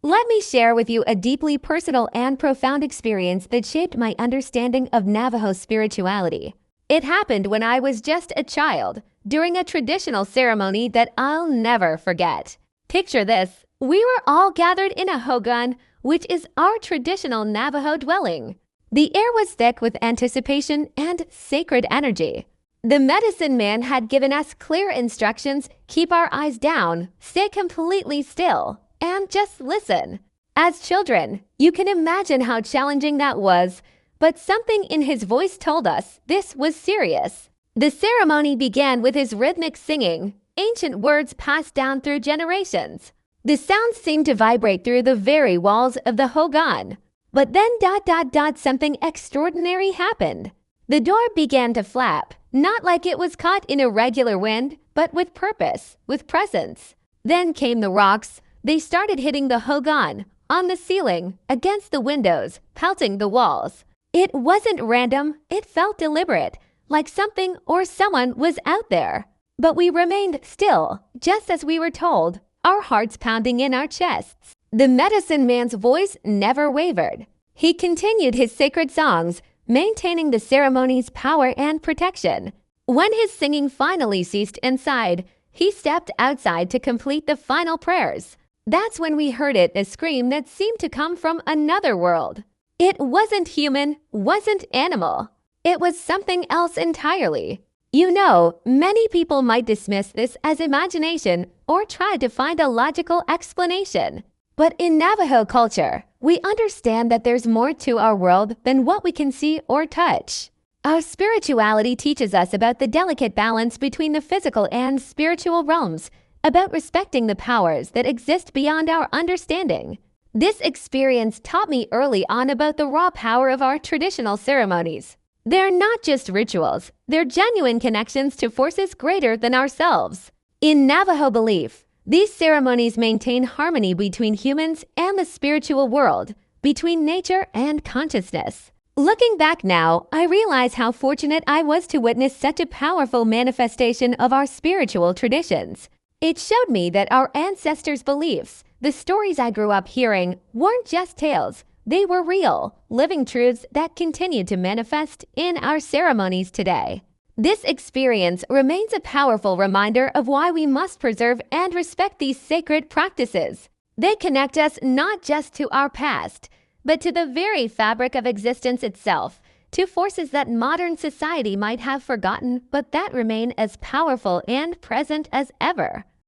Let me share with you a deeply personal and profound experience that shaped my understanding of Navajo spirituality. It happened when I was just a child, during a traditional ceremony that I'll never forget. Picture this: we were all gathered in a hogan, which is our traditional Navajo dwelling. The air was thick with anticipation and sacred energy. The medicine man had given us clear instructions: keep our eyes down, stay completely still, and just listen. As children, you can imagine how challenging that was, but something in his voice told us this was serious. The ceremony began with his rhythmic singing, ancient words passed down through generations. The sounds seemed to vibrate through the very walls of the hogan. But then something extraordinary happened. The door began to flap, not like it was caught in a regular wind, but with purpose, with presence. Then came the rocks. They started hitting the hogan, on the ceiling, against the windows, pelting the walls. It wasn't random, it felt deliberate, like something or someone was out there. But we remained still, just as we were told, our hearts pounding in our chests. The medicine man's voice never wavered. He continued his sacred songs, maintaining the ceremony's power and protection. When his singing finally ceased inside, he stepped outside to complete the final prayers. That's when we heard a scream that seemed to come from another world. It wasn't human, wasn't animal. It was something else entirely. You know, many people might dismiss this as imagination or try to find a logical explanation. But in Navajo culture, we understand that there's more to our world than what we can see or touch. Our spirituality teaches us about the delicate balance between the physical and spiritual realms, about respecting the powers that exist beyond our understanding. This experience taught me early on about the raw power of our traditional ceremonies. They're not just rituals, they're genuine connections to forces greater than ourselves. In Navajo belief, these ceremonies maintain harmony between humans and the spiritual world, between nature and consciousness. Looking back now, I realize how fortunate I was to witness such a powerful manifestation of our spiritual traditions. It showed me that our ancestors' beliefs, the stories I grew up hearing, weren't just tales. They were real, living truths that continue to manifest in our ceremonies today. This experience remains a powerful reminder of why we must preserve and respect these sacred practices. They connect us not just to our past, but to the very fabric of existence itself, to forces that modern society might have forgotten, but that remain as powerful and present as ever.